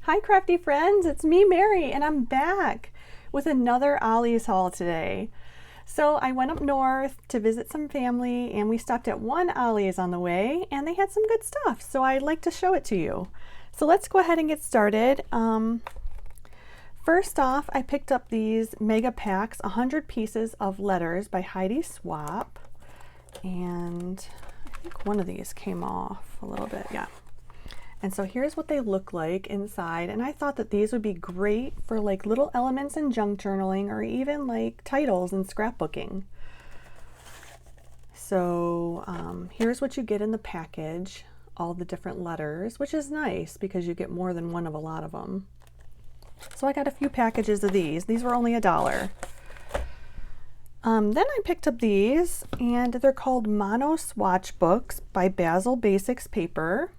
Hi crafty friends, it's me Mary and I'm back with another Ollies haul today. So I went up north to visit some family and we stopped at one Ollies on the way and they had some good stuff, so I'd like to show it to you. So let's go ahead and get started. First off, I picked up these mega packs, 100 pieces of letters by Heidi Swap, and I think one of these came off a little bit, yeah. And so here's what they look like inside, and I thought that these would be great for like little elements in junk journaling or even like titles and scrapbooking. So here's what you get in the package, all the different letters, which is nice because you get more than one of a lot of them. So I got a few packages of these. These were only $1. Then I picked up these, and they're called Mono Swatch Books by Basil Basics Paper.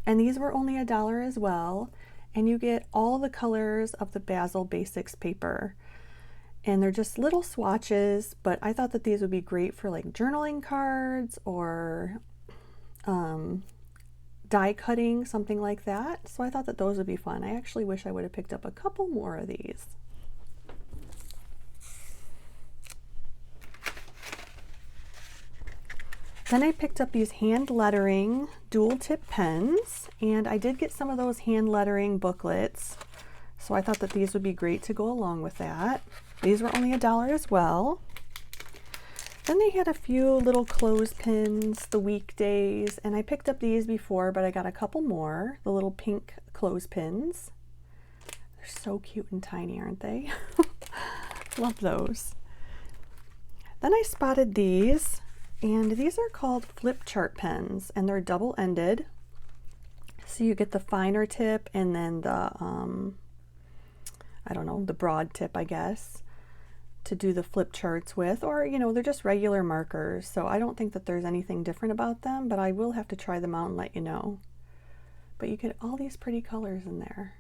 And these were only $1 as well, and you get all the colors of the Basil Basics paper. And they're just little swatches, but I thought that these would be great for like journaling cards or die cutting, something like that. So I thought that those would be fun. I actually wish I would have picked up a couple more of these. Then I picked up these hand lettering dual tip pens, and I did get some of those hand lettering booklets, so I thought that these would be great to go along with that. These were only $1 as well. Then they had a few little clothespins, the weekdays, and I picked up these before, but I got a couple more, the little pink clothespins. They're so cute and tiny, aren't they? Love those. Then I spotted these. And these are called flip chart pens, and they're double-ended. So you get the finer tip and then the, I don't know, the broad tip, I guess, to do the flip charts with. Or, you know, they're just regular markers. So I don't think that there's anything different about them, but I will have to try them out and let you know. But you get all these pretty colors in there.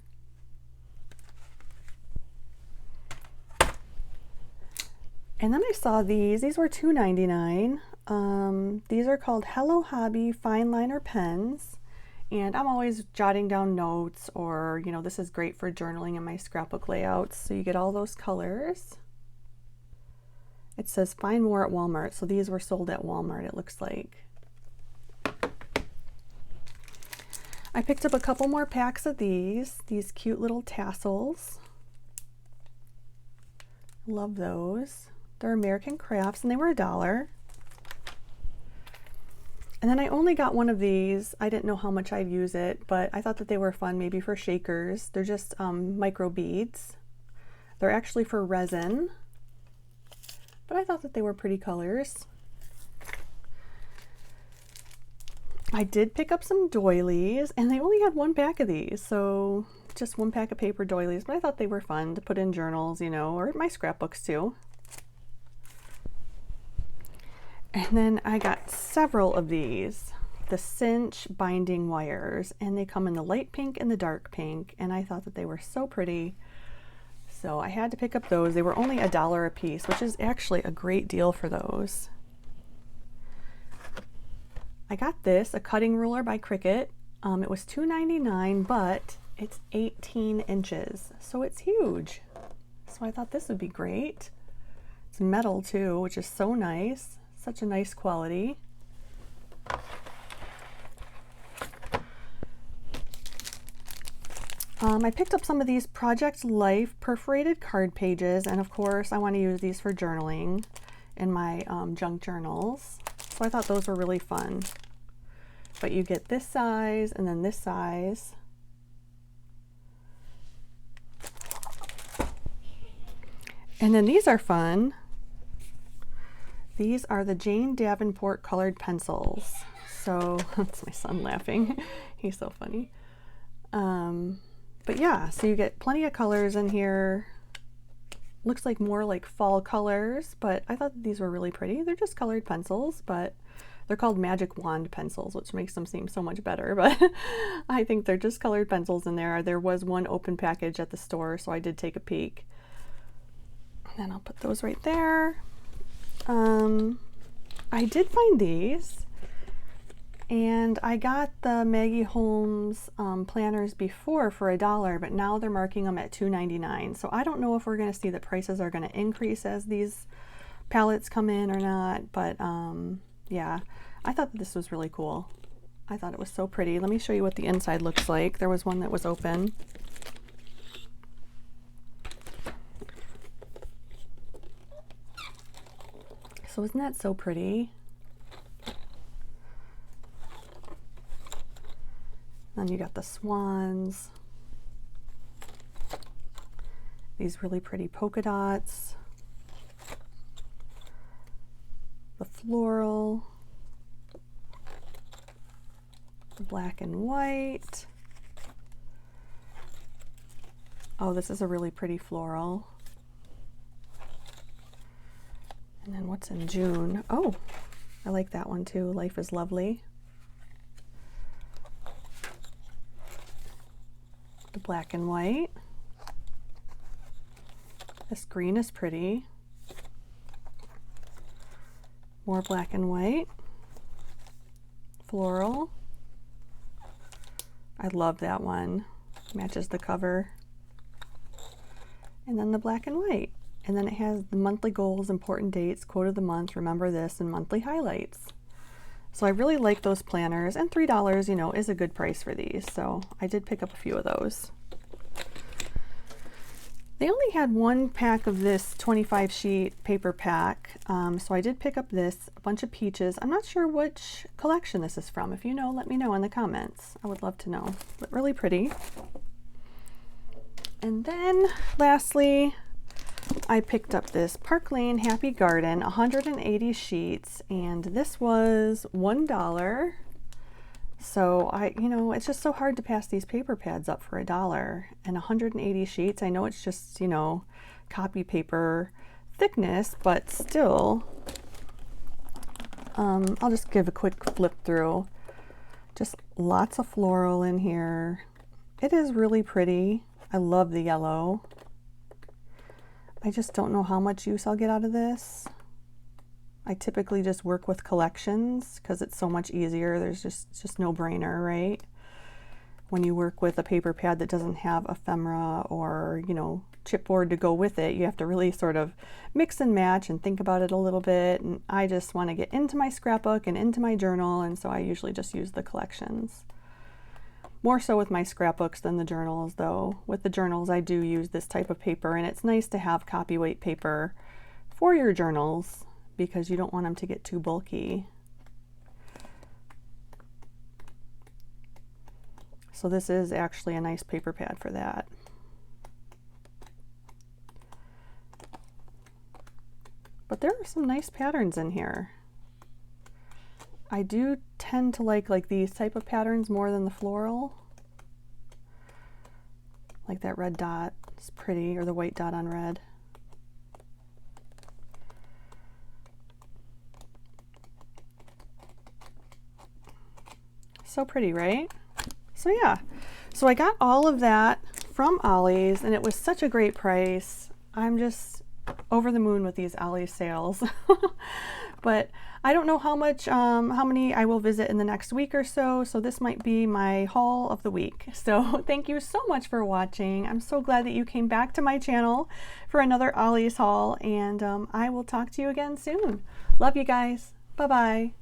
And then I saw these were $2.99. These are called Hello Hobby Fine Liner Pens, and I'm always jotting down notes, or, you know, this is great for journaling in my scrapbook layouts. So you get all those colors. It says find more at Walmart, so these were sold at Walmart, it looks like. I picked up a couple more packs of these cute little tassels. Love those. They're American Crafts, and they were $1. And then I only got one of these. I didn't know how much I'd use it, but I thought that they were fun, maybe for shakers. They're just micro beads. They're actually for resin, but I thought that they were pretty colors. I did pick up some doilies, and they only had one pack of these, so just one pack of paper doilies, but I thought they were fun to put in journals, you know, or my scrapbooks too. And then I got several of these, the cinch binding wires, and they come in the light pink and the dark pink, and I thought that they were so pretty. So I had to pick up those. They were only $1 a piece, which is actually a great deal for those. I got this, a cutting ruler by Cricut. It was $2.99, but it's 18 inches, so it's huge. So I thought this would be great. It's metal too, which is so nice. Such a nice quality. I picked up some of these Project Life perforated card pages, and of course I want to use these for journaling in my junk journals. So I thought those were really fun. But you get this size and then this size. And then these are fun. These are the Jane Davenport colored pencils. So that's my son laughing. He's so funny. But yeah, so you get plenty of colors in here. Looks like more like fall colors, but I thought these were really pretty. They're just colored pencils, but they're called Magic Wand pencils, which makes them seem so much better. But I think they're just colored pencils in there. There was one open package at the store, so I did take a peek. And then I'll put those right there. I did find these, And I got the Maggie Holmes planners before for $1, but now they're marking them at $2.99. So I don't know if we're going to see that prices are going to increase as these palettes come in or not, but yeah, I thought that this was really cool. I thought it was so pretty. Let me show you what the inside looks like. There was one that was open. So isn't that so pretty? Then you got the swans. These really pretty polka dots. The floral. The black and white. Oh, this is a really pretty floral. And then what's in June? Oh, I like that one too. Life is Lovely. The black and white. This green is pretty. More black and white. Floral. I love that one. Matches the cover. And then the black and white. And then it has the monthly goals, important dates, quote of the month, remember this, and monthly highlights. So I really like those planners, and $3, you know, is a good price for these. So I did pick up a few of those. They only had one pack of this 25 sheet paper pack. So I did pick up this, a bunch of peaches. I'm not sure which collection this is from. If you know, let me know in the comments. I would love to know. But really pretty. And then lastly, I picked up this Park Lane Happy Garden 180 sheets, and this was $1. So you know, it's just so hard to pass these paper pads up for $1. And 180 sheets, I know it's just, you know, copy paper thickness, but still, I'll just give a quick flip through. Just lots of floral in here. It is really pretty. I love the yellow. I just don't know how much use I'll get out of this. I typically just work with collections because it's so much easier. There's just no brainer, right? When you work with a paper pad that doesn't have ephemera or, you know, chipboard to go with it, you have to really sort of mix and match and think about it a little bit. And I just want to get into my scrapbook and into my journal, and so I usually just use the collections. More so with my scrapbooks than the journals, though. With the journals, I do use this type of paper, and it's nice to have copy weight paper for your journals because you don't want them to get too bulky. So this is actually a nice paper pad for that. But there are some nice patterns in here. I do tend to like these type of patterns more than the floral. Like that red dot, it's pretty, or the white dot on red. So pretty, right? So yeah, so I got all of that from Ollies, and it was such a great price. I'm just over the moon with these Ollies sales. But I don't know how many I will visit in the next week or so, so this might be my haul of the week. So thank you so much for watching. I'm so glad that you came back to my channel for another Ollies haul, and I will talk to you again soon. Love you guys. Bye-bye.